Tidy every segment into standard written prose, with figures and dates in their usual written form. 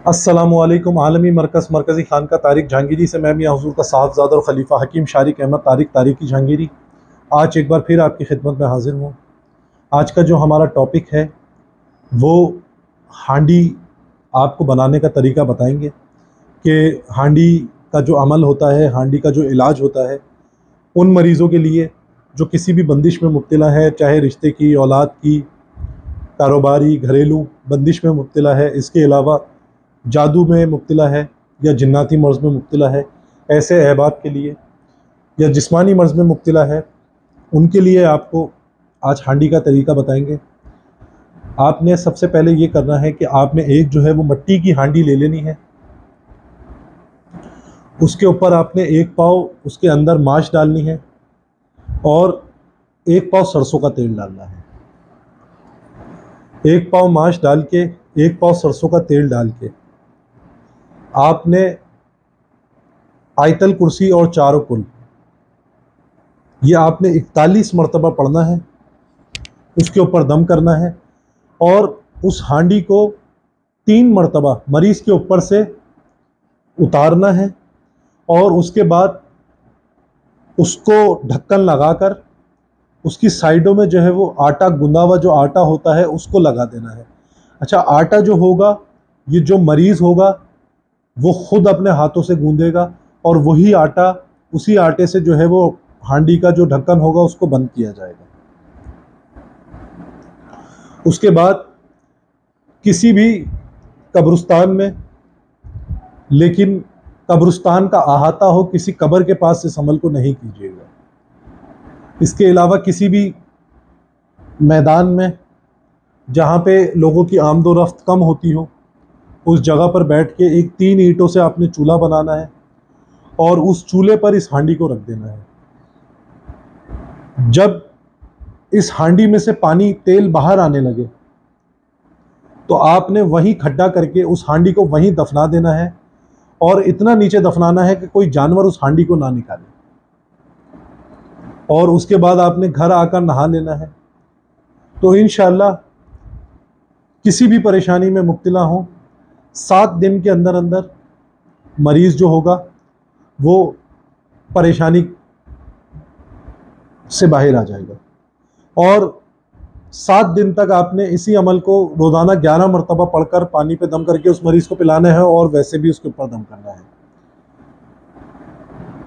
अस्सलामुअलैकुम। आलमी मरकज़ी खानका तारिक जहांगीरी से मैं मियां हुज़ूर का साहबज़ादा और ख़लीफ़ा हकीम शारिक अहमद तारिकी जहांगीरी आज एक बार फिर आपकी खिदमत में हाज़िर हूँ। आज का जो हमारा टॉपिक है वो हांडी आपको बनाने का तरीका बताएंगे कि हांडी का जो अमल होता है, हांडी का जो इलाज होता है उन मरीज़ों के लिए जो किसी भी बंदिश में मुब्तला है, चाहे रिश्ते की, औलाद की, कारोबारी, घरेलू बंदिश में मुब्तला है, इसके अलावा जादू में मुब्तला है या जिन्नाती मर्ज़ में मुब्तला है, ऐसे अहबाब के लिए या जिस्मानी मर्ज़ में मुब्तला है, उनके लिए आपको आज हांडी का तरीका बताएंगे। आपने सबसे पहले ये करना है कि आपने एक जो है वो मिट्टी की हांडी ले लेनी है। उसके ऊपर आपने एक पाव उसके अंदर माश डालनी है और एक पाव सरसों का तेल डालना है। एक पाव माश डाल के, एक पाव सरसों का तेल डाल के आपने आयतल कुर्सी और चारों कुल ये आपने 41 मरतबा पढ़ना है। उसके ऊपर दम करना है और उस हांडी को 3 मरतबा मरीज़ के ऊपर से उतारना है और उसके बाद उसको ढक्कन लगाकर उसकी साइडों में जो है वो आटा, गुंदा हुआ जो आटा होता है, उसको लगा देना है। अच्छा, आटा जो होगा, ये जो मरीज़ होगा वो ख़ुद अपने हाथों से गूंदेगा और वही आटा, उसी आटे से जो है वो हांडी का जो ढक्कन होगा उसको बंद किया जाएगा। उसके बाद किसी भी कब्रिस्तान में, लेकिन कब्रिस्तान का अहाता हो, किसी कब्र के पास इस अमल को नहीं कीजिएगा। इसके अलावा किसी भी मैदान में जहाँ पे लोगों की आमदोरफ्त कम होती हो, उस जगह पर बैठ के एक 3 ईंटों से आपने चूल्हा बनाना है और उस चूल्हे पर इस हांडी को रख देना है। जब इस हांडी में से पानी, तेल बाहर आने लगे तो आपने वहीं खड्डा करके उस हांडी को वहीं दफना देना है और इतना नीचे दफनाना है कि कोई जानवर उस हांडी को ना निकाले। और उसके बाद आपने घर आकर नहा लेना है। तो इंशाअल्लाह किसी भी परेशानी में मुब्तला हो, 7 दिन के अंदर अंदर मरीज़ जो होगा वो परेशानी से बाहर आ जाएगा। और 7 दिन तक आपने इसी अमल को रोज़ाना 11 मरतबा पढ़कर पानी पे दम करके उस मरीज़ को पिलाना है और वैसे भी उसके ऊपर दम करना है।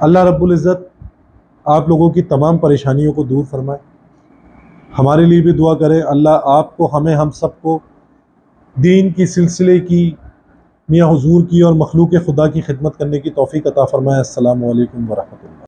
अल्लाह रब्बुल इज़्ज़त आप लोगों की तमाम परेशानियों को दूर फरमाए। हमारे लिए भी दुआ करें, अल्लाह आपको, हमें, हम सबको दीन की सिलसिले की, मियां हुज़ूर की और मखलूक खुदा की खिदमत करने की तौफ़ीक़ अता फ़रमाए। अस्सलामु अलैकुम व रहमतुल्लाह।